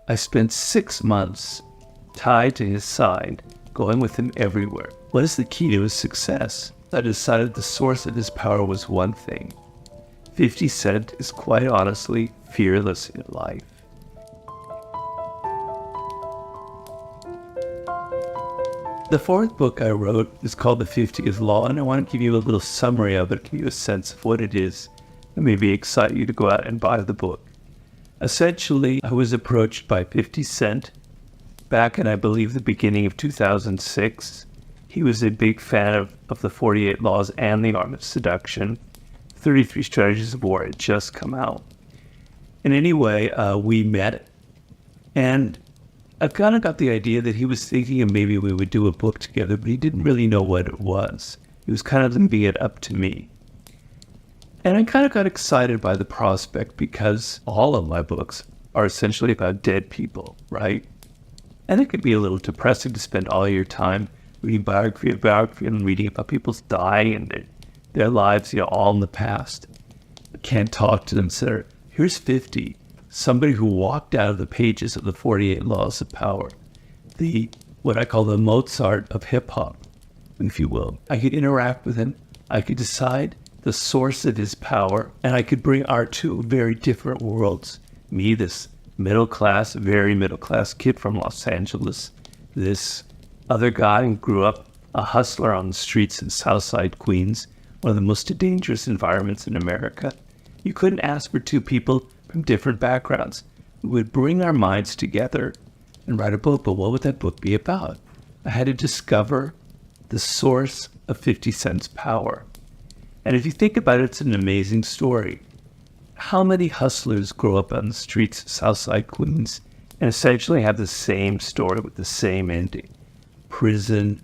I spent 6 months tied to his side, going with him everywhere. What is the key to his success? I decided the source of his power was one thing. 50 Cent is quite honestly fearless in life. The fourth book I wrote is called The 50th Law, and I want to give you a little summary of it, give you a sense of what it is, and maybe excite you to go out and buy the book. Essentially, I was approached by 50 Cent back in, I believe, the beginning of 2006. He was a big fan of the 48 Laws and The Art of Seduction. 33 Strategies of War had just come out. And anyway, we met, and I kind of got the idea that he was thinking of maybe we would do a book together, but he didn't really know what it was. He was kind of leaving it up to me. And I kind of got excited by the prospect because all of my books are essentially about dead people, right? And it could be a little depressing to spend all your time reading biography and reading about people's dying and their lives, all in the past. I can't talk to them, etc. Here's 50, somebody who walked out of the pages of the 48 Laws of Power, what I call the Mozart of hip-hop, if you will. I could interact with him. I could decide the source of his power, and I could bring our two very different worlds. Me, this very middle-class kid from Los Angeles, this other guy who grew up a hustler on the streets in Southside Queens, one of the most dangerous environments in America. You couldn't ask for two people from different backgrounds. We would bring our minds together and write a book, but what would that book be about? I had to discover the source of 50 Cent's power. And if you think about it, it's an amazing story. How many hustlers grow up on the streets of Southside Queens and essentially have the same story with the same ending? Prison,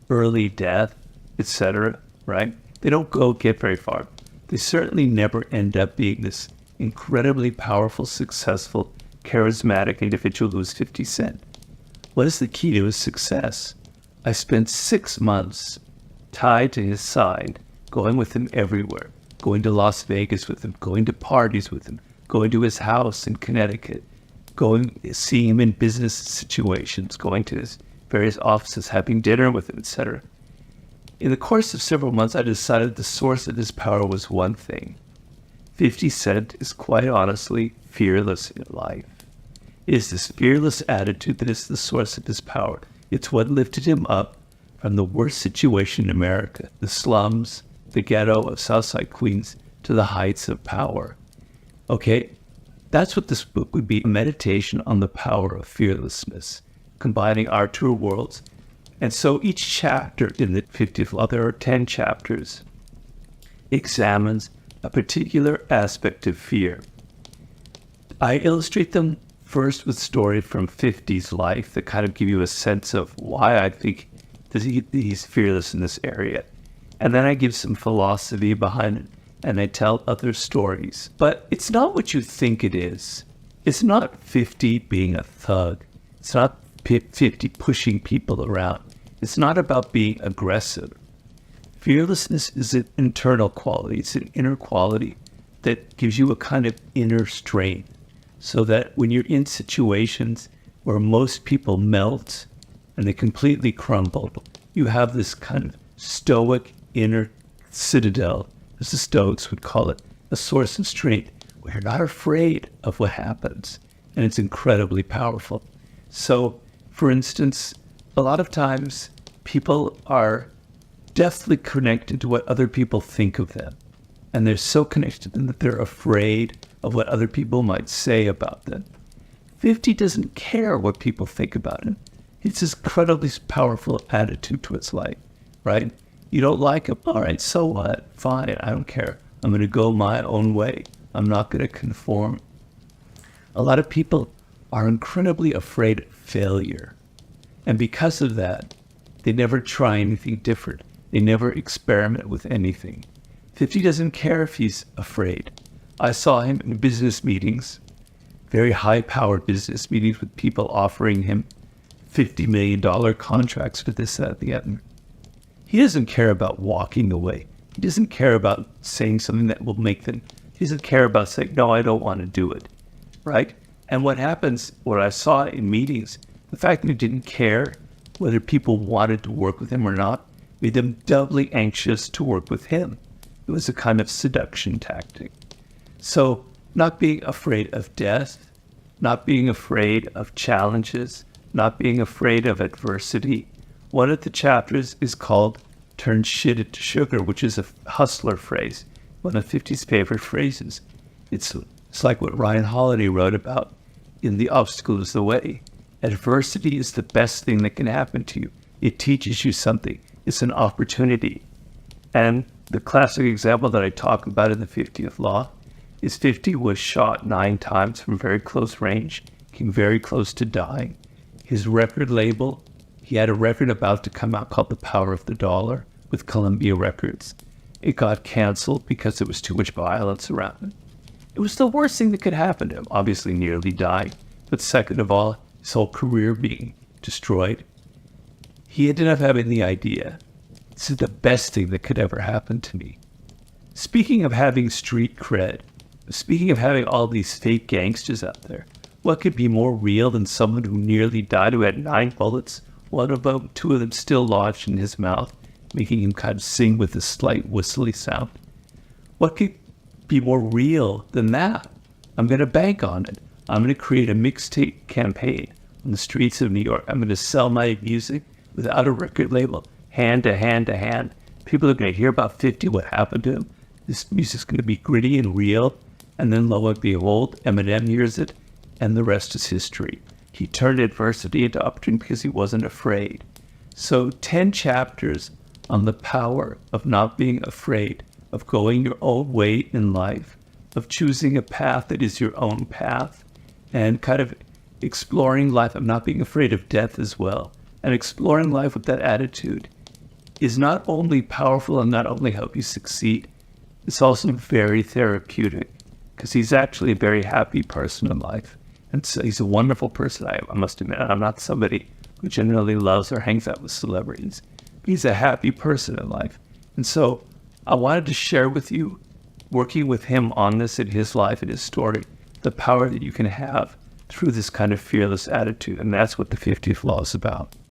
early death, etc., right? They don't get very far. They certainly never end up being this incredibly powerful, successful, charismatic individual who is 50 Cent. What is the key to his success? I spent 6 months tied to his side, going with him everywhere, going to Las Vegas with him, going to parties with him, going to his house in Connecticut, seeing him in business situations, going to his various offices, having dinner with him, etc. In the course of several months, I decided the source of his power was one thing. 50 Cent is quite honestly fearless in life. It is this fearless attitude that is the source of his power. It's what lifted him up from the worst situation in America, the slums, the ghetto of Southside Queens, to the heights of power. Okay, that's what this book would be, a meditation on the power of fearlessness, combining our two worlds. And so each chapter in the 50th Law, there are 10 chapters, examines a particular aspect of fear. I illustrate them first with stories from 50's life that kind of give you a sense of why I think that he's fearless in this area. And then I give some philosophy behind it, and I tell other stories. But it's not what you think it is. It's not 50 being a thug. It's not 50 pushing people around. It's not about being aggressive. Fearlessness is an internal quality. It's an inner quality that gives you a kind of inner strength, so that when you're in situations where most people melt and they completely crumble, you have this kind of stoic inner citadel, as the Stoics would call it, a source of strength where you're not afraid of what happens, and it's incredibly powerful. So, for instance, a lot of times people are deftly connected to what other people think of them, and they're so connected to them that they're afraid of what other people might say about them. 50 doesn't care what people think about him. It's this incredibly powerful attitude towards life, right? You don't like him? All right, so what? Fine, I don't care. I'm going to go my own way. I'm not going to conform. A lot of people are incredibly afraid of failure. And because of that, they never try anything different. They never experiment with anything. 50 doesn't care if he's afraid. I saw him in business meetings, very high-powered business meetings with people offering him $50 million contracts for this, that, the other. He doesn't care about walking away. He doesn't care about saying something that will make them, he doesn't care about saying, no, I don't want to do it, right? And what happens, what I saw in meetings, the fact that he didn't care whether people wanted to work with him or not, made them doubly anxious to work with him. It was a kind of seduction tactic. So not being afraid of death, not being afraid of challenges, not being afraid of adversity. One of the chapters is called Turn Shit into Sugar, which is a hustler phrase, one of 50's favorite phrases. It's like what Ryan Holiday wrote about in The Obstacle is the Way. Adversity is the best thing that can happen to you. It teaches you something. It's an opportunity. And the classic example that I talk about in the 50th Law is 50 was shot 9 times from very close range, came very close to dying. His record label, he had a record about to come out called The Power of the Dollar with Columbia Records. It got canceled because there was too much violence around it. It was the worst thing that could happen to him, obviously nearly died. But second of all, his whole career being destroyed. He ended up having the idea, this is the best thing that could ever happen to me. Speaking of having street cred, speaking of having all these fake gangsters out there, what could be more real than someone who nearly died, who had 9 bullets, one of them, 2 of them still lodged in his mouth, making him kind of sing with a slight whistly sound? What could be more real than that? I'm going to bank on it. I'm going to create a mixtape campaign on the streets of New York. I'm going to sell my music without a record label, hand to hand to hand. People are going to hear about 50, what happened to him. This music's going to be gritty and real. And then lo and behold, Eminem hears it, and the rest is history. He turned adversity into opportunity because he wasn't afraid. So 10 chapters on the power of not being afraid, of going your own way in life, of choosing a path that is your own path, and kind of exploring life, of not being afraid of death as well. And exploring life with that attitude is not only powerful and not only help you succeed, it's also very therapeutic, because he's actually a very happy person in life. And so he's a wonderful person, I must admit. I'm not somebody who generally loves or hangs out with celebrities. But he's a happy person in life. And so I wanted to share with you, working with him on this in his life and his story, the power that you can have through this kind of fearless attitude. And that's what the 50th Law is about.